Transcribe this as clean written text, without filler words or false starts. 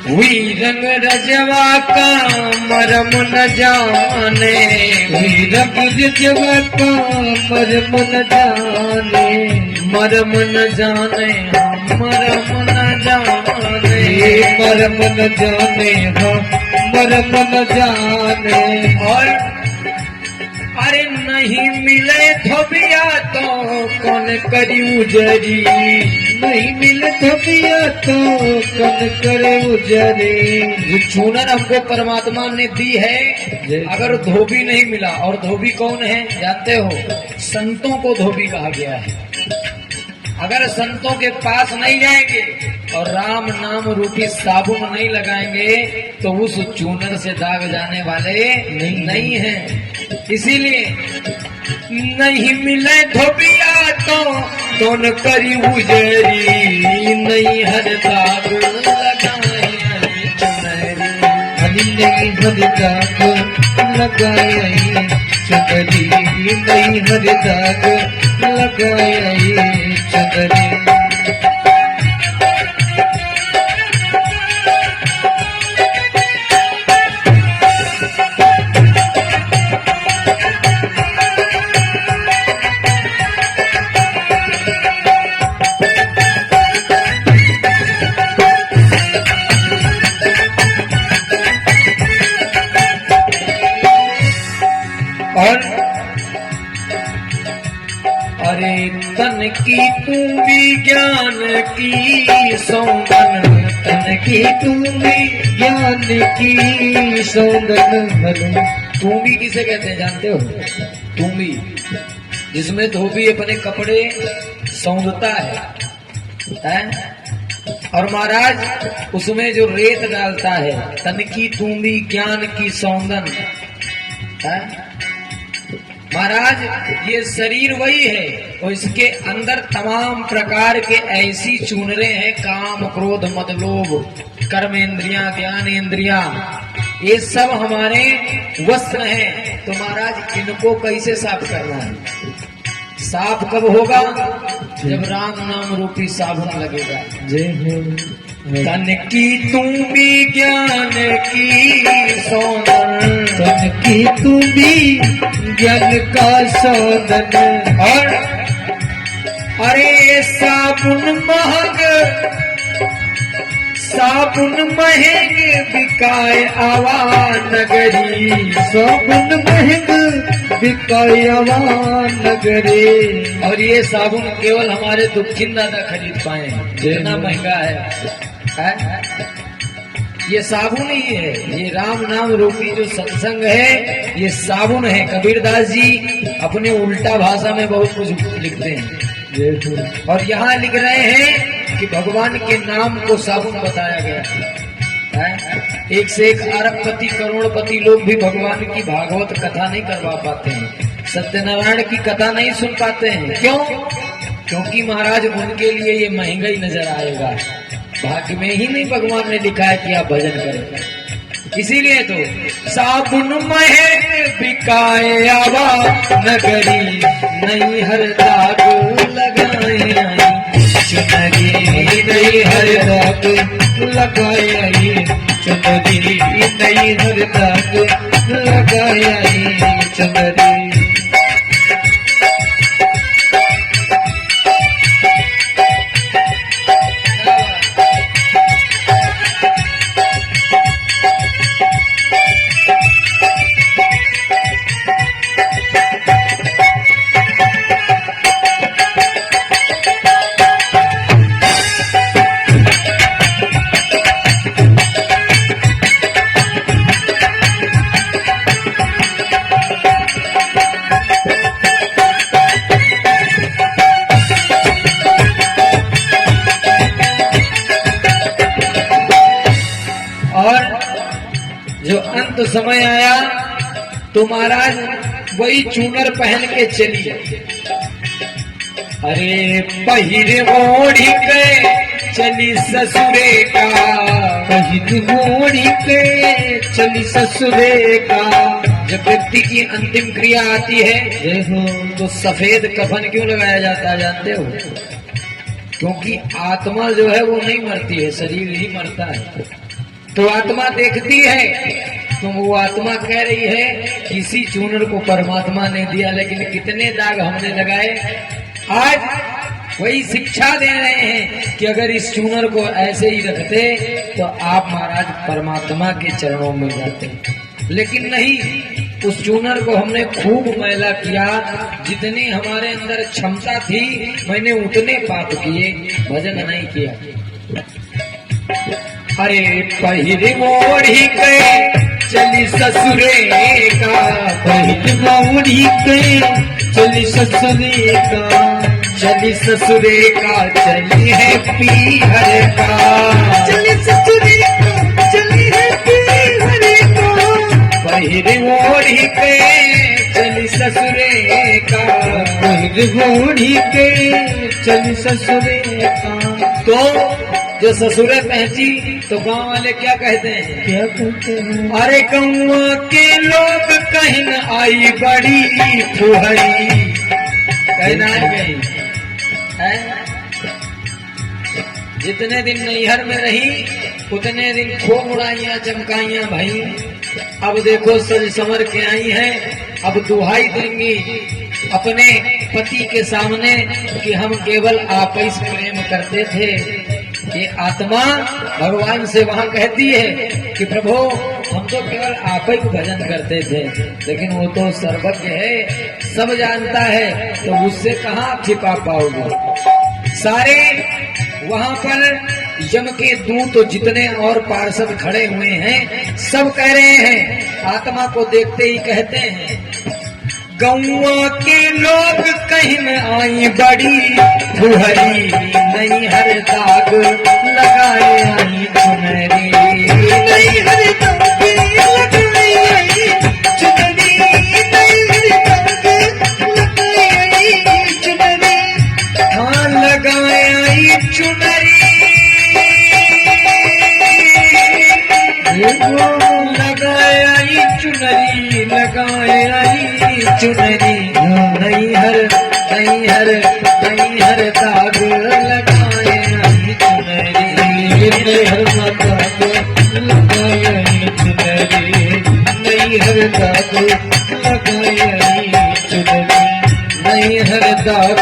हुई रंग रजवा का मरम न जाने, हुई रंग रजवा का मरम न जाने, मरम न जाने मरम न जाने, मरम न जाने मरम न जाने। और अरे नहीं मिले धोबिया तो कौन करी उजरी, नहीं मिले धोबिया तो कौन करे उजरी। ये चूनर हमको परमात्मा ने दी है। अगर धोबी नहीं मिला, और धोबी कौन है जानते हो? संतों को धोबी कहा गया है। अगर संतों के पास नहीं जाएंगे और राम नाम रूपी साबुन नहीं लगाएंगे तो उस चूनर से दाग जाने वाले नहीं हैं। इसीलिए नहीं मिले धोबिया तो कौन करी उजरी, नहीं हर दाग लगाए चुनरी, नहीं हर दाग लगाए चुनरी, नहीं हर दाग लगाए चुनरी। और अरे तन की तू भी ज्ञान की सौंदन, तन की तू भी ज्ञान की सौंदन। तुम्बी किसे कहते हैं जानते हो? तुम्बी जिसमें धोबी अपने कपड़े सौंदता है? और महाराज उसमें जो रेत डालता है, तन की तुम्बी ज्ञान की सौंदन है? महाराज ये शरीर वही है और इसके अंदर तमाम प्रकार के ऐसी चूनरे हैं, काम क्रोध मद लोभ कर्म इंद्रियां ज्ञान इंद्रियां, ये सब हमारे वस्त्र हैं। तो महाराज इनको कैसे साफ करना है? साफ कब होगा? जब राम नाम रूपी साबुन लगेगा। तन की तू भी ज्ञान की सौंदन, तन की तू भी ज्ञान का सौंदन। और अरे साबुन महंग, साबुन महंग बिकाए आवा नगरी, साबुन महंग बिकाए आवा नगरी। और ये साबुन केवल हमारे दुखिन दादा खरीद पाए, इतना महंगा है। ये साबुन ही है, ये राम नाम रूपी जो सत्संग है ये साबुन है। कबीरदास जी अपने उल्टा भाषा में बहुत कुछ लिखते हैं और यहाँ लिख रहे हैं कि भगवान के नाम को साबुन बताया गया है। एक से एक अरबपति करोड़पति लोग भी भगवान की भागवत कथा नहीं करवा पाते हैं, सत्यनारायण की कथा नहीं सुन पाते हैं। क्यों? क्योंकि महाराज उनके लिए ये महंगा ही नजर आएगा। भाग्य में ही नहीं भगवान ने लिखा है कि आप भजन करें। इसीलिए तो साबुन महंग बिकाए आवा नगरी, नहीं हर दाग लगाए चुनरी, नहीं हर दाग लगाए चुनरी, नहीं हर दाग लगाए चुनरी। जो अंत समय आया तो महाराज वही चूनर पहन के चली। अरे पहिरे ओढ़ी के चली ससुरे का, पहिरे ओढ़ी के चली ससुरे का। जब व्यक्ति की अंतिम क्रिया आती है तो सफेद कफन क्यों लगाया जाता है जानते हो? क्योंकि आत्मा जो है वो नहीं मरती है, शरीर ही मरता है। तो आत्मा देखती है, तो वो आत्मा कह रही है किसी चूनर को परमात्मा ने दिया, लेकिन कितने दाग हमने लगाए। आज वही शिक्षा दे रहे हैं कि अगर इस चूनर को ऐसे ही रखते तो आप महाराज परमात्मा के चरणों में जाते, लेकिन नहीं, उस चूनर को हमने खूब मैला किया। जितनी हमारे अंदर क्षमता थी मैंने उतने पाप किए, भजन नहीं किया। अरे पहिर मोड़ी के चली ससुरे का, पहिर मोड़ी के चली ससुरे का, चली ससुरे का चली है पीहर का, चली ससुरे का चली है पीहर का, पहिर मोड़ी के चली ससुरे का, पहिर मोड़ी के चली ससुरे का। तो जो ससुरे पहुंची तो गांव वाले क्या कहते हैं? क्या कहते हैं? अरे गौवा के लोग कहीं न आई बड़ी फुहरी, कहना गई है। जितने दिन नैहर में रही उतने दिन खूब उड़ाइयां चमकाइयां भाई। अब देखो सज संवर के आई हैं, अब दुहाई देंगी अपने पति के सामने कि हम केवल आप ही से प्रेम करते थे। ये आत्मा भगवान से वहां कहती है कि प्रभु हम तो केवल आप ही को भजन करते थे, लेकिन वो तो सर्वज्ञ है, सब जानता है, तो उससे कहाँ छिपा पाओगे। सारे वहां पर यम के दूत तो जितने और पार्षद खड़े हुए हैं सब कह रहे हैं, आत्मा को देखते ही कहते हैं गौवा के लोग कहीं में आई बड़ी फुहरी, नहीं हर दाग लगाए आई चुनरी, नहीं हर दाग लगाए आई चुनरी, नहीं हर दाग लगाए आई चुनरी, हाँ लगाए आई चुनरी, लगाए आई चुनरी, लगाए आई चुनरी, नहीं हर दाग लगाए आई चुनरी, नहीं हर दाग लगाए आई चुनरी, नहीं हर दाग लगाए आई चुनरी, नहीं हर दाग